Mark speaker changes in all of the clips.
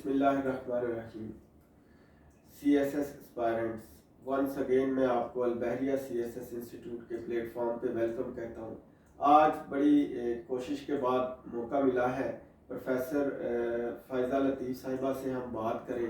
Speaker 1: बिस्मिल्लाहिर्रहमानिर्रहीम। CSS aspirants, once again मैं आपको अलबहरिया CSS इंस्टीट्यूट के प्लेटफॉर्म पे वेलकम कहता हूँ। आज बड़ी कोशिश के बाद मौका मिला है प्रोफेसर फ़ाइज़ा लतीफ़ साहिबा से हम बात करें,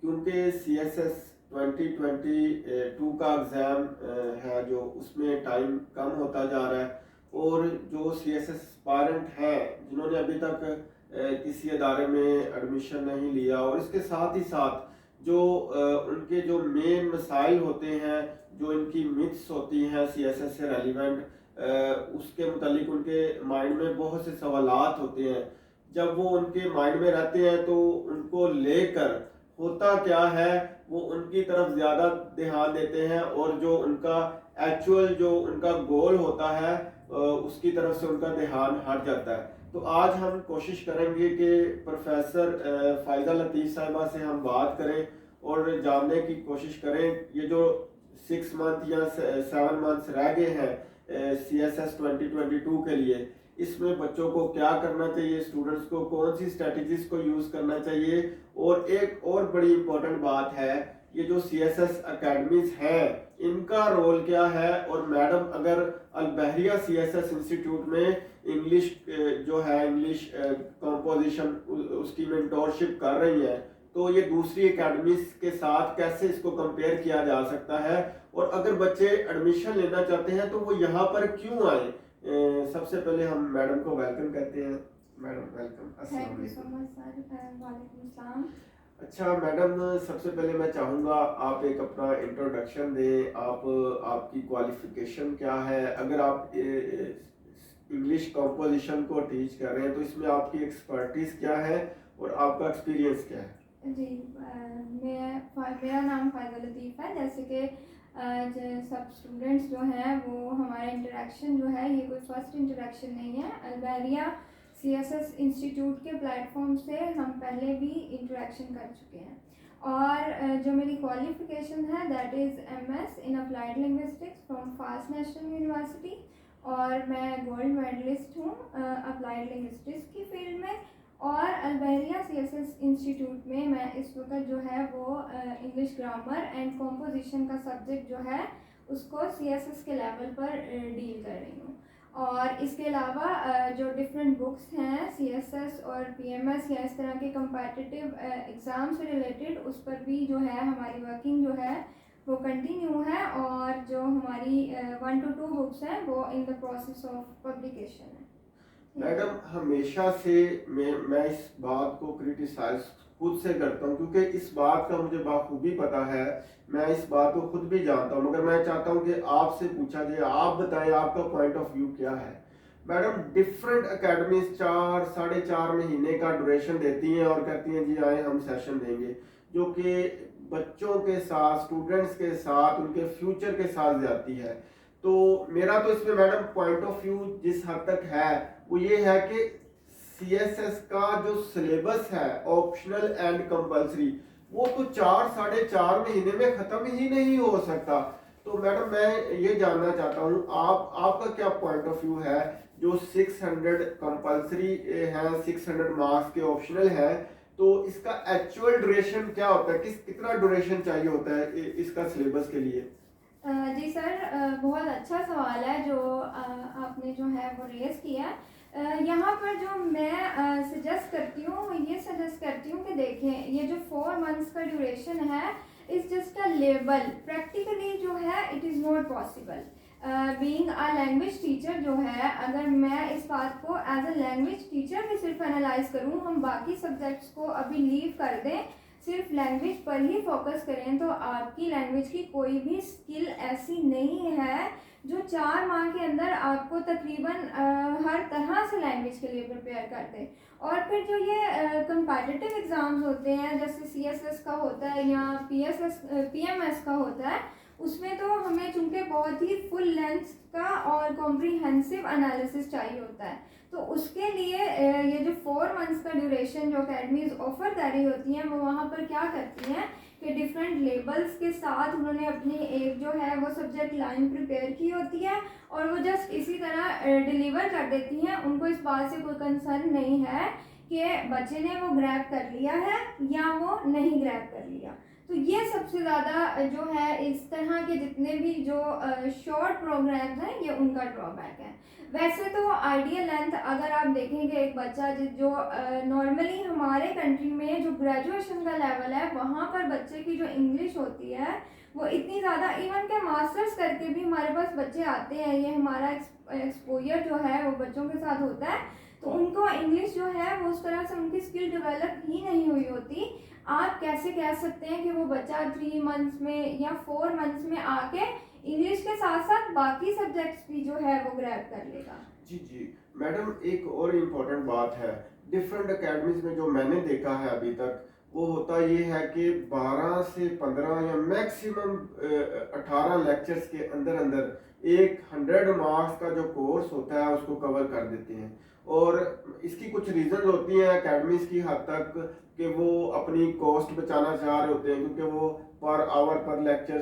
Speaker 1: क्योंकि CSS 2022 का एग्ज़ाम है जो उसमें टाइम कम होता जा रहा है, और जो CSS एस्पायरेंट हैं जिन्होंने अभी तक किसी अदारे में एडमिशन नहीं लिया, और इसके साथ ही साथ जो उनके जो मेन मसाइल होते हैं, जो इनकी मिथ्स होती हैं CSS से रेलिवेंट, उसके मुतालिक उनके माइंड में बहुत से सवालात होते हैं। जब वो उनके माइंड में रहते हैं तो उनको लेकर होता क्या है, वो उनकी तरफ ज़्यादा ध्यान देते हैं, और जो उनका एक्चुअल जो उनका गोल होता है उसकी तरफ से उनका ध्यान हट जाता है। तो आज हम कोशिश करेंगे कि प्रोफेसर फ़ाइज़ा लतीफ़ साहिबा से हम बात करें और जानने की कोशिश करें ये जो 6 मंथ या 7 मंथ्स रह गए हैं CSS 2022 के लिए, इसमें बच्चों को क्या करना चाहिए, स्टूडेंट्स को कौन सी स्ट्रेटजीज को यूज़ करना चाहिए। और एक और बड़ी इंपॉर्टेंट बात है, ये जो CSS अकेडमीज हैं इनका रोल क्या है, और मैडम अगर अलबहरिया CSS इंस्टीट्यूट में इंग्लिश जो है इंग्लिश कंपोजिशन उसकी मेंटोरशिप कर रही है, तो ये दूसरी एकेडमीज के साथ कैसे इसको कंपेयर किया जा सकता है, और अगर बच्चे एडमिशन लेना चाहते हैं तो वो यहाँ पर क्यों आए। सबसे पहले हम मैडम को वेलकम कहते हैं। मैडम वेलकम, अस्सलाम वालेकुम। अच्छा मैडम, सबसे पहले मैं चाहूँगा आप एक अपना इंट्रोडक्शन दें। आपकी क्वालिफिकेशन क्या है, अगर आप इंग्लिश कंपोजिशन को टीच कर रहे हैं तो इसमें आपकी एक्सपर्टीज़ क्या है और आपका एक्सपीरियंस क्या है।
Speaker 2: जी, मेरा नाम फ़ाइज़ा लतीफ़ है। जैसे कि सब स्टूडेंट्स जो हैं वो हमारा इंटरेक्शन जो है ये कोई फर्स्ट इंटरेक्शन नहीं है। अलबहरिया CSS इंस्टीट्यूट के प्लेटफॉर्म से हम पहले भी इंटरेक्शन कर चुके हैं, और जो मेरी क्वालिफ़िकेशन है that is MS in applied linguistics from fast national university, और मैं गोल्ड मेडलिस्ट हूँ अप्लाइड लिंग्विस्टिक्स की फील्ड में। और अलबहरिया CSS इंस्टीट्यूट में मैं इस वक्त जो है वो इंग्लिश ग्रामर एंड कॉम्पोजिशन का सब्जेक्ट जो है उसको CSS के लेवल पर डील कर रही हूँ। और इसके अलावा जो डिफरेंट बुक्स हैं CSS और PMS या इस तरह के कंपेटिटिव एग्ज़ाम से रिलेटेड, उस पर भी जो है हमारी वर्किंग जो है वो कंटिन्यू है, और जो हमारी 1 to 2 बुक्स हैं वो in the process of publication है।
Speaker 1: मैडम, हमेशा से मैं इस बात को क्रिटिसाइज खुद से करता हूँ, क्योंकि इस बात का मुझे बाखूबी पता है, मैं इस बात को खुद भी जानता हूँ, मगर मैं चाहता हूँ कि आपसे पूछा जाए, आप बताएं आपका पॉइंट ऑफ व्यू क्या है। मैडम, डिफरेंट एकेडमीज 4-4.5 महीने का ड्यूरेशन देती हैं और कहती हैं जी आए हम सेशन देंगे, जो कि बच्चों के साथ, स्टूडेंट्स के साथ, उनके फ्यूचर के साथ जाती है। तो मेरा तो इसमें मैडम पॉइंट ऑफ व्यू जिस हद तक है वो ये है कि CSS का जो सिलेबस है ऑप्शनल एंड कंपल्सरी, वो तो 4-4.5 महीने में खत्म ही नहीं हो सकता। तो मैडम मैं ये जानना चाहता हूँ आपका क्या पॉइंट ऑफ व्यू है, जो 600 कंपल्सरी है, 600 मार्क्स के ऑप्शनल है, तो इसका एक्चुअल ड्यूरेशन क्या होता है, कितना ड्यूरेशन चाहिए होता है इसका सिलेबस के लिए।
Speaker 2: जी सर, बहुत अच्छा सवाल है जो आपने जो है वो रेज़ किया। यहाँ पर जो मैं सजेस्ट करती हूँ, ये सजेस्ट करती हूँ कि देखें ये जो 4 मंथ्स का ड्यूरेशन है is just a label, practically जो है it is not possible. Being a language teacher जो है, अगर मैं इस बात को एज अ लैंग्वेज टीचर भी सिर्फ एनालाइज करूँ, हम बाकी सब्जेक्ट्स को अभी लीव कर दें, सिर्फ लैंग्वेज पर ही फोकस करें, तो आपकी लैंग्वेज की कोई भी स्किल ऐसी नहीं है जो 4 माह के अंदर आपको तकरीबन हर तरह से लैंग्वेज के लिए प्रिपेयर कर दे। और फिर जो ये कंपेटिटिव एग्ज़ाम्स होते हैं जैसे CSS का होता है या PMS का होता है, उसमें तो हमें चूँकि बहुत ही फुल लेंथ का और कॉम्प्रीहेंसिव एनालिसिस चाहिए होता है, तो उसके लिए ये जो 4 मंथ्स का ड्यूरेशन जो अकेडमीज ऑफर कर रही होती हैं वो वहाँ पर क्या करती हैं कि डिफरेंट लेबल्स के साथ उन्होंने अपनी एक जो है वो सब्जेक्ट लाइन प्रिपेयर की होती है, और वो जस्ट इसी तरह डिलीवर कर देती हैं। उनको इस बात से कोई कंसर्न नहीं है कि बच्चे ने वो ग्रैब कर लिया है या वो नहीं ग्रैब कर लिया। तो ये सबसे ज़्यादा जो है इस तरह के जितने भी जो शॉर्ट प्रोग्राम्स हैं ये उनका ड्रॉबैक है। वैसे तो आइडियल लेंथ अगर आप देखेंगे एक बच्चा जो नॉर्मली हमारे कंट्री में जो ग्रेजुएशन का लेवल है वहाँ पर बच्चे की जो इंग्लिश होती है वो इतनी ज़्यादा, इवन के मास्टर्स करके भी हमारे पास बच्चे आते हैं, ये हमारा एक्सपोजर जो है वो बच्चों के साथ होता है, तो उनको इंग्लिश जो है वो उस तरह से उनकी स्किल डेवलप ही नहीं हुई होती। आप कैसे कह सकते हैं कि वो बच्चा 3 मंथ्स में या 4 मंथ्स में आके इंग्लिश के साथ साथ बाकी सब्जेक्ट्स भी जो है वो ग्रैब कर लेगा।
Speaker 1: जी जी मैडम, एक और इम्पोर्टेंट बात है, डिफरेंट एकेडमीज में जो मैंने देखा है अभी तक वो होता ये है कि 12 से 15 या मैक्सिमम 18 लेक्चर्स के अंदर अंदर एक 100 मार्क्स का जो कोर्स होता है उसको कवर कर देते हैं। और इसकी कुछ रीजन होती हैं एकेडमीज की हद तक कि वो अपनी कॉस्ट बचाना चाह रहे होते हैं, क्योंकि वो पर आवर पर लेक्चर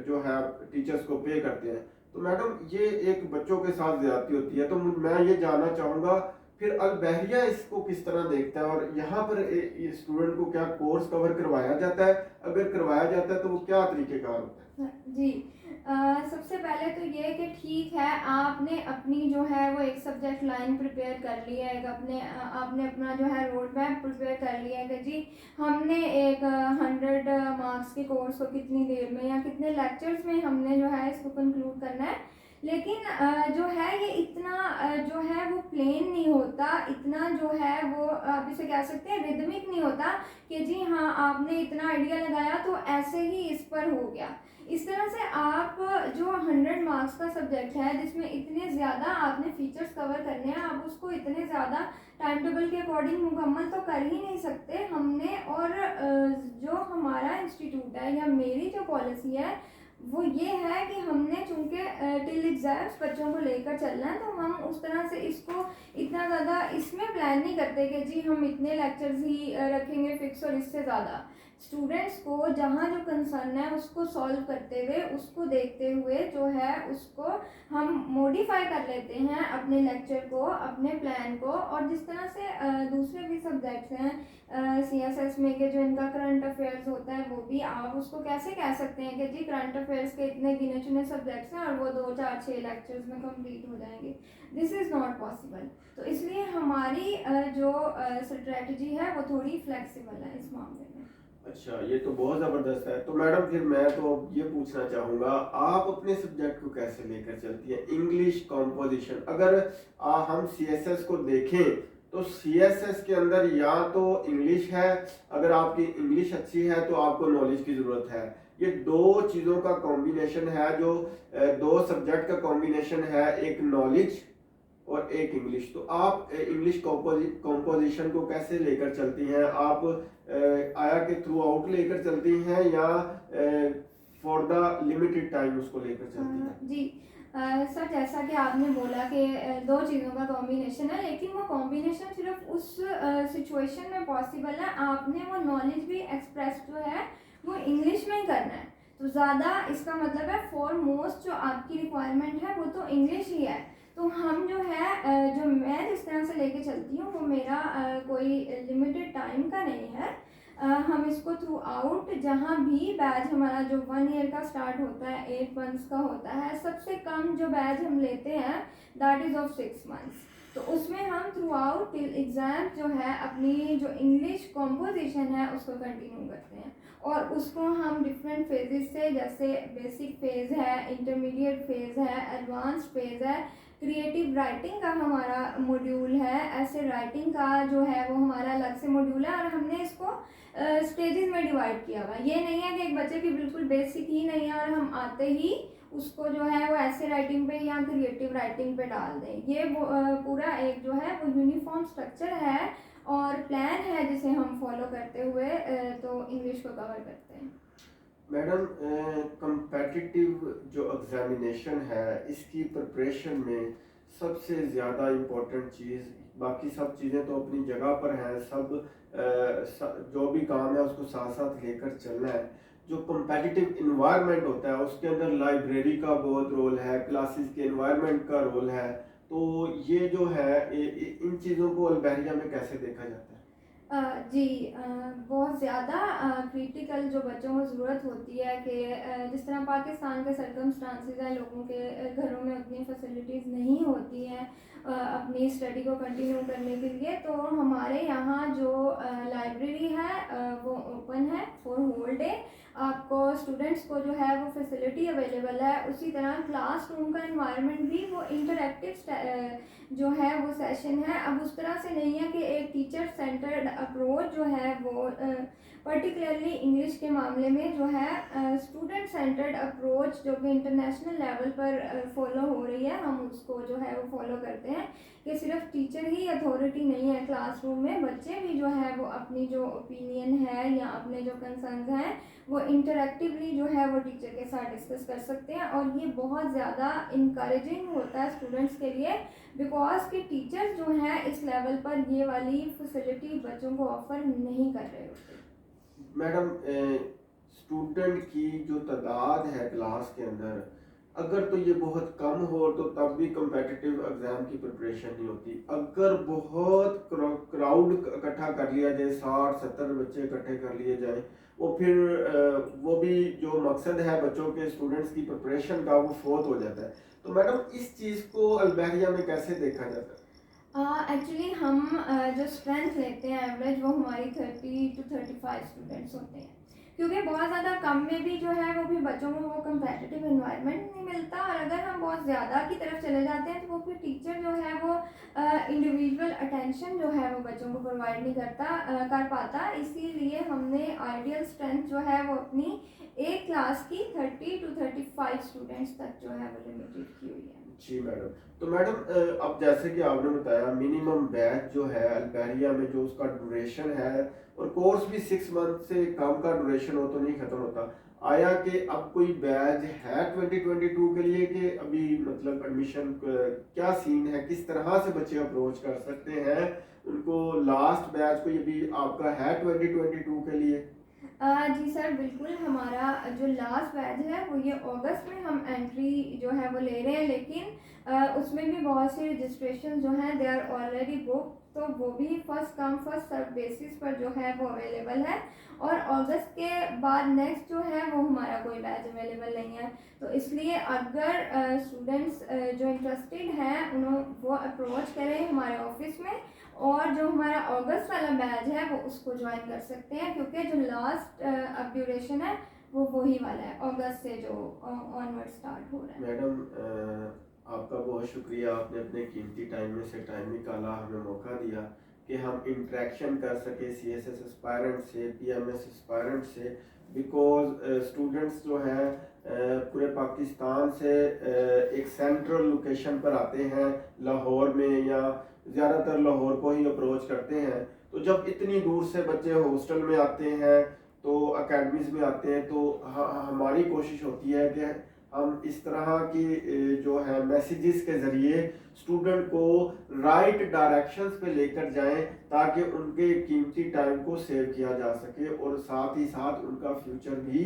Speaker 1: जो है टीचर्स को पे करते हैं। तो मैडम ये एक बच्चों के साथ ज्यादती होती है, तो मैं ये जानना चाहूँगा फिर अल बहरिया इसको किस तरह देखता है, और यहाँ पर स्टूडेंट को क्या कोर्स कवर करवाया जाता है, अगर करवाया जाता है तो वो क्या तरीकेकार होता है?
Speaker 2: जी सबसे पहले तो ये कि ठीक है आपने अपनी जो है वो एक सब्जेक्ट लाइन प्रिपेयर कर ली है, एक आपने अपना जो है रोड मैप प्रिपेयर कर लिया है कि जी हमने एक 100 मार्क्स के कोर्स को कितनी देर में या कितने लेक्चर्स में हमने जो है इसको कंक्लूड करना है। लेकिन जो है ये इतना जो है वो प्लेन नहीं होता, इतना जो है वो आप इसे कह सकते हैं रिदमिक नहीं होता कि जी हाँ आपने इतना आइडिया लगाया तो ऐसे ही इस पर हो गया। इस तरह से आप जो 100 मार्क्स का सब्जेक्ट है जिसमें इतने ज़्यादा आपने फीचर्स कवर करने हैं, आप उसको इतने ज़्यादा टाइम टेबल के अकॉर्डिंग मुकम्मल तो कर ही नहीं सकते हमने। और जो हमारा इंस्टीट्यूट है या मेरी जो पॉलिसी है वो ये है कि हमने चूँकि टिल एग्जाम्स बच्चों को लेकर चलना है, तो हम उस तरह से इसको इतना ज़्यादा इसमें प्लान नहीं करते कि जी हम इतने लेक्चर्स ही रखेंगे फिक्स और इससे ज़्यादा। स्टूडेंट्स को जहाँ जो कंसर्न है उसको सॉल्व करते हुए, उसको देखते हुए जो है उसको हम मॉडिफाई कर लेते हैं अपने लेक्चर को, अपने प्लान को। और जिस तरह से दूसरे भी सब्जेक्ट्स हैं CSS में के जो इनका करंट अफेयर्स होता है वो भी आप उसको कैसे कह सकते हैं कि जी करंट अफेयर्स के इतने गिने चुने सब्जेक्ट्स हैं और वो 2 4 6 लेक्चर्स में कंप्लीट हो जाएंगे, दिस इज़ नॉट पॉसिबल। तो इसलिए हमारी जो स्ट्रेटजी है वो थोड़ी फ्लेक्सिबल है इस मामले में।
Speaker 1: अच्छा, ये तो बहुत ज़बरदस्त है। तो मैडम फिर मैं तो ये पूछना चाहूँगा, आप अपने सब्जेक्ट को कैसे लेकर चलती हैं? इंग्लिश कॉम्पोजिशन, अगर हम CSS को देखें तो CSS के अंदर या तो इंग्लिश है, अगर आपकी इंग्लिश अच्छी है तो आपको नॉलेज की ज़रूरत है। ये 2 चीज़ों का कॉम्बिनेशन है, जो 2 सब्जेक्ट का कॉम्बिनेशन है, एक नॉलेज और एक इंग्लिश। तो आप इंग्लिश कॉम्पोजिशन को कैसे लेकर चलती हैं? आप आया के थ्रू आउट लेकर चलती हैं या फॉर द लिमिटेड टाइम उसको लेकर चलती हैं?
Speaker 2: जी सर जैसा कि आपने बोला कि 2 चीज़ों का कॉम्बिनेशन है, लेकिन वो कॉम्बिनेशन सिर्फ उस सिचुएशन में पॉसिबल है, आपने वो नॉलेज भी एक्सप्रेस जो है वो इंग्लिश में ही करना है। तो ज़्यादा इसका मतलब है फॉरमोस्ट जो आपकी रिक्वायरमेंट है वो तो इंग्लिश ही है। तो हम जो है जो मैं जिस तरह से लेके चलती हूँ वो मेरा कोई लिमिटेड टाइम का नहीं है। हम इसको थ्रू आउट जहाँ भी बैच हमारा जो 1 ईयर का स्टार्ट होता है 8 मंथ्स का होता है, सबसे कम जो बैच हम लेते हैं दैट इज़ ऑफ 6 मंथ्स। तो उसमें हम थ्रू आउट टिल एग्ज़ाम जो है अपनी जो इंग्लिश कॉम्पोजिशन है उसको कंटिन्यू करते हैं, और उसको हम डिफरेंट फेजेस से, जैसे बेसिक फेज़ है, इंटरमीडिएट फेज़ है, एडवांस फेज़ है, क्रिएटिव राइटिंग का हमारा मॉड्यूल है, ऐसे राइटिंग का जो है वो हमारा अलग से मॉड्यूल है, और हमने इसको स्टेजेस में डिवाइड किया हुआ। ये नहीं है कि एक बच्चे की बिल्कुल बेसिक ही नहीं है और हम आते ही उसको जो है वो ऐसे राइटिंग पे या क्रिएटिव राइटिंग पे डाल दें। ये वो पूरा एक जो है वो यूनिफॉर्म स्ट्रक्चर है और प्लान है जिसे हम फॉलो करते हुए तो इंग्लिश को कवर करते हैं।
Speaker 1: मैडम कंपेटिटिव जो एग्जामिनेशन है इसकी प्रिपरेशन में सबसे ज़्यादा इम्पोर्टेंट चीज़, बाकी सब चीज़ें तो अपनी जगह पर हैं, जो भी काम है उसको साथ साथ लेकर चलना है। जो कंपेटिटिव इन्वायरमेंट होता है उसके अंदर लाइब्रेरी का बहुत रोल है, क्लासेस के इन्वायरमेंट का रोल है, तो ये जो है इन चीज़ों को अल्बेरिया में कैसे देखा जाता है?
Speaker 2: जी, बहुत ज़्यादा क्रिटिकल जो बच्चों को ज़रूरत होती है कि जिस तरह पाकिस्तान के सर्कमस्टांसिस हैं, लोगों के घरों में उतनी फैसिलिटीज़ नहीं होती हैं अपनी स्टडी को कंटिन्यू करने के लिए, तो हमारे यहाँ जो लाइब्रेरी है वो ओपन है फॉर होल डे। आपको स्टूडेंट्स को जो है वो फैसिलिटी अवेलेबल है। उसी तरह क्लासरूम का एनवायरनमेंट भी वो इंटरेक्टिव जो है वो सेशन है। अब उस तरह से नहीं है कि एक टीचर सेंटर्ड अप्रोच जो है वो पर्टिकुलरली इंग्लिश के मामले में जो है स्टूडेंट सेंटर्ड अप्रोच जो कि इंटरनेशनल लेवल पर फॉलो हो रही है, हम उसको जो है वो फॉलो करते हैं कि सिर्फ टीचर ही अथॉरिटी नहीं है क्लासरूम में, बच्चे भी जो है वो अपनी जो ओपिनियन है या अपने जो कंसर्न्स हैं वो इंटरेक्टिवली जो है वो टीचर के साथ डिस्कस कर सकते हैं। और ये बहुत ज़्यादा इंकरेजिंग होता है स्टूडेंट्स के लिए, बिकॉज के टीचर्स जो हैं इस लेवल पर ये वाली फैसिलिटी बच्चों को ऑफर नहीं कर रहे होते।
Speaker 1: मैडम, स्टूडेंट की जो तादाद है क्लास के अंदर, अगर तो ये बहुत कम हो तो तब भी कम्पेटिटिव एग्ज़ाम की प्रिपरेशन नहीं होती। अगर बहुत क्राउड इकट्ठा कर लिया जाए, 60-70 बच्चे इकट्ठे कर लिए जाए, वो फिर वो भी जो मकसद है बच्चों के स्टूडेंट्स की प्रिपरेशन का वो फोत हो जाता है। तो मैडम इस चीज़ को अल्बेरिया में कैसे देखा जाता है?
Speaker 2: एक्चुअली हम जो स्ट्रेंथ लेते हैं एवरेज वो हमारी 30 to 35 स्टूडेंट्स होते हैं, क्योंकि बहुत ज़्यादा कम में भी जो है वो भी बच्चों को वो कम्पेटिटिव इन्वायरमेंट नहीं मिलता। और अगर हम बहुत ज़्यादा की तरफ चले जाते हैं तो वो फिर टीचर जो है वो इंडिविजुअल अटेंशन जो है वो बच्चों को प्रोवाइड नहीं कर पाता। इसीलिए हमने आइडियल स्ट्रेंथ जो है वो अपनी एक क्लास की 30 to 35 स्टूडेंट्स तक जो है वो लिमिटेड की हुई है।
Speaker 1: जी मैडम। तो मैडम, अब जैसे कि आपने बताया मिनिमम बैच जो है अल्बेरिया में जो उसका ड्यूरेशन है, और कोर्स भी 6 मंथ से कम का ड्यूरेशन हो तो नहीं ख़त्म होता, आया कि अब कोई बैच है 2022 के लिए कि अभी मतलब एडमिशन क्या सीन है, किस तरह से बच्चे अप्रोच कर सकते हैं उनको? लास्ट बैच कोई अभी आपका है 2022 के लिए?
Speaker 2: जी सर, बिल्कुल। हमारा जो लास्ट बैच है वो ये अगस्त में हम एंट्री जो है वो ले रहे हैं, लेकिन उसमें भी बहुत सी रजिस्ट्रेशन जो हैं दे आर ऑलरेडी बुक, तो वो भी first come first serve basis पर जो है वो अवेलेबल है। और अगस्त के बाद नेक्स्ट जो है वो हमारा कोई बैच अवेलेबल नहीं है। तो इसलिए अगर स्टूडेंट्स जो इंटरेस्टेड हैं उन्होंने वो अप्रोच करें हमारे ऑफिस में, और जो हमारा अगस्त वाला बैच है वो उसको ज्वाइन कर सकते हैं, क्योंकि जो लास्ट अब ड्यूरेशन है वो वही वाला है, अगस्त से जो ऑनवर्ड स्टार्ट हो रहा है।
Speaker 1: मैडम, आपका बहुत शुक्रिया, आपने अपने कीमती टाइम में से टाइम निकाला, हमें मौका दिया कि हम इंटरेक्शन कर सके CSS एस्पायरेंट से, PMS एस्पायरेंट से। बिकॉज स्टूडेंट्स जो हैं पूरे पाकिस्तान से एक सेंट्रल लोकेशन पर आते हैं लाहौर में, या ज़्यादातर लाहौर को ही अप्रोच करते हैं। तो जब इतनी दूर से बच्चे हॉस्टल में आते हैं तो अकेडमीज़ में आते हैं, तो हमारी कोशिश होती है कि हम इस तरह की जो है मैसेजेस के ज़रिए स्टूडेंट को राइट डायरेक्शंस पे लेकर जाएं, ताकि उनके कीमती टाइम को सेव किया जा सके और साथ ही साथ उनका फ्यूचर भी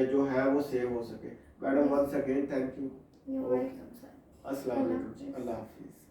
Speaker 1: जो है वो सेव हो सके। Madam, once again thank you.
Speaker 2: You welcome sir.
Speaker 1: अस्सलाम वालेकुम। अल्लाह हाफिज़।